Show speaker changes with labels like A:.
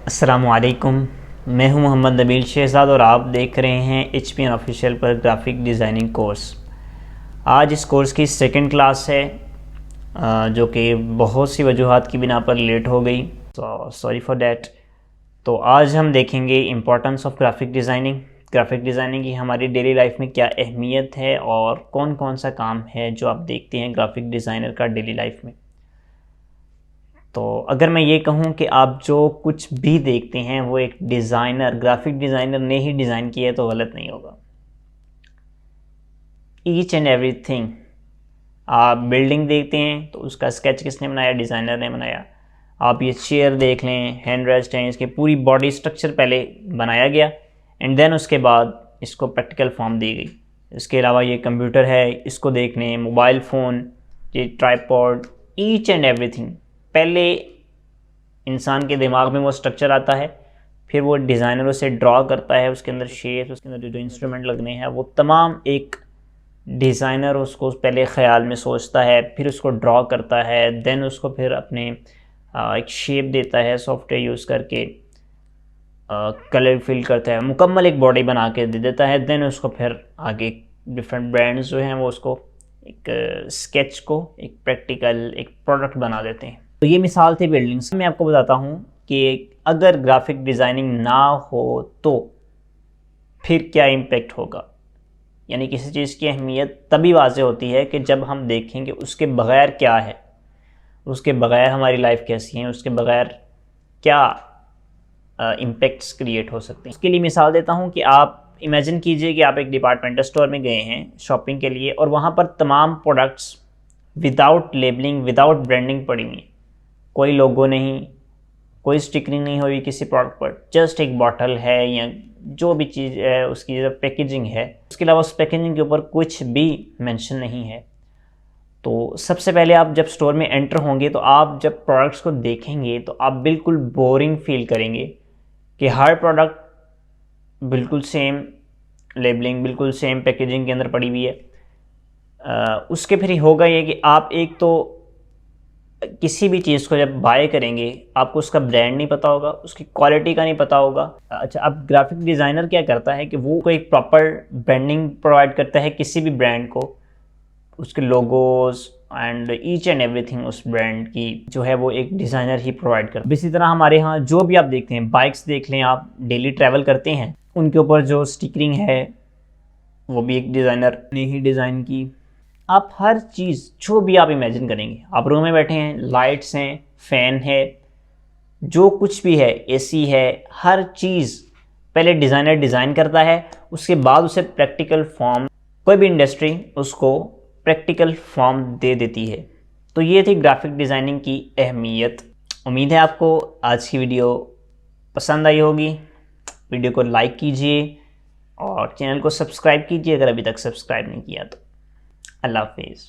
A: अस्सलामुअलैकुम, मैं हूं मोहम्मद नबील शहज़ाद और आप देख रहे हैं HPN ऑफिशियल पर ग्राफिक डिज़ाइनिंग कोर्स। आज इस कोर्स की सेकंड क्लास है जो कि बहुत सी वजूहात की बिना पर लेट हो गई, सॉरी फॉर डैट। तो आज हम देखेंगे इम्पोर्टेंस ऑफ ग्राफिक डिज़ाइनिंग की हमारी डेली लाइफ में क्या अहमियत है और कौन कौन सा काम है जो आप देखते हैं ग्राफिक डिज़ाइनर का डेली लाइफ में। तो अगर मैं ये कहूँ कि आप जो कुछ भी देखते हैं वो एक ग्राफिक डिज़ाइनर ने ही डिज़ाइन किया है तो गलत नहीं होगा। ईच एंड एवरीथिंग, आप बिल्डिंग देखते हैं तो उसका स्केच किसने बनाया? डिज़ाइनर ने बनाया। आप ये चेयर देख लें, हैंड रेस्ट हैं, इसके पूरी बॉडी स्ट्रक्चर पहले बनाया गया एंड देन उसके बाद इसको प्रैक्टिकल फॉर्म दी गई। इसके अलावा ये कंप्यूटर है, इसको देख लें, मोबाइल फ़ोन, ये ट्राइपॉड, ईच एंड एवरीथिंग पहले इंसान के दिमाग में वो स्ट्रक्चर आता है, फिर वो डिज़ाइनर उसे ड्रॉ करता है, उसके अंदर शेप्स, उसके अंदर जो इंस्ट्रूमेंट लगने हैं वो तमाम एक डिज़ाइनर उसको पहले ख़्याल में सोचता है, फिर उसको ड्रॉ करता है, देन उसको फिर अपने एक शेप देता है, सॉफ्टवेयर यूज़ करके कलर फिल करता है, मुकम्मल एक बॉडी बना के दे देता है। देन उसको फिर आगे डिफरेंट ब्रांड्स जो हैं वो उसको एक स्केच को एक प्रैक्टिकल एक प्रोडक्ट बना देते हैं। तो ये मिसाल थी बिल्डिंग्स। मैं आपको बताता हूँ कि अगर ग्राफिक डिज़ाइनिंग ना हो तो फिर क्या इम्पेक्ट होगा, यानी किसी चीज़ की अहमियत तभी वाज़ेह होती है कि जब हम देखेंगे उसके बग़ैर क्या है, उसके बग़ैर हमारी लाइफ कैसी है, उसके बग़ैर क्या इम्पेक्ट्स क्रिएट हो सकते हैं। उसके लिए मिसाल देता हूँ कि आप इमेजिन कीजिए कि आप एक डिपार्टमेंटल स्टोर में गए हैं शॉपिंग के लिए और वहाँ पर तमाम products without labelling, without branding पड़ी हुई, कोई लोगो नहीं, कोई स्टिकरिंग नहीं हुई किसी प्रोडक्ट पर, जस्ट एक बॉटल है या जो भी चीज़ है उसकी जो पैकेजिंग है, उसके अलावा उस पैकेजिंग के ऊपर कुछ भी मेंशन नहीं है। तो सबसे पहले आप जब स्टोर में एंटर होंगे तो आप जब प्रोडक्ट्स को देखेंगे तो आप बिल्कुल बोरिंग फील करेंगे कि हर प्रोडक्ट बिल्कुल सेम लेबलिंग, बिल्कुल सेम पैकेजिंग के अंदर पड़ी हुई है। उसके फिर होगा ये कि आप एक तो किसी भी चीज़ को जब बाय करेंगे आपको उसका ब्रांड नहीं पता होगा, उसकी क्वालिटी का नहीं पता होगा। अच्छा, अब ग्राफिक डिज़ाइनर क्या करता है कि वो कोई प्रॉपर ब्रांडिंग प्रोवाइड करता है किसी भी ब्रांड को, उसके logos and each and everything उस ब्रांड की जो है वो एक डिज़ाइनर ही प्रोवाइड करता है। इसी तरह हमारे यहाँ जो भी आप देखते हैं, बाइक्स देख लें, आप डेली ट्रैवल करते हैं, उनके ऊपर जो स्टिकरिंग है वो भी एक डिज़ाइनर ने ही डिज़ाइन की। आप हर चीज़ जो भी आप इमेजिन करेंगे, आप रूम में बैठे हैं, लाइट्स हैं, फ़ैन है, जो कुछ भी है, एसी है, हर चीज़ पहले डिज़ाइनर डिज़ाइन करता है, उसके बाद उसे प्रैक्टिकल फॉर्म, कोई भी इंडस्ट्री उसको प्रैक्टिकल फॉर्म दे देती है। तो ये थी ग्राफिक डिज़ाइनिंग की अहमियत। उम्मीद है आपको आज की वीडियो पसंद आई होगी। वीडियो को लाइक कीजिए और चैनल को सब्सक्राइब कीजिए अगर अभी तक सब्सक्राइब नहीं किया तो। अल्लाह हाफिज़।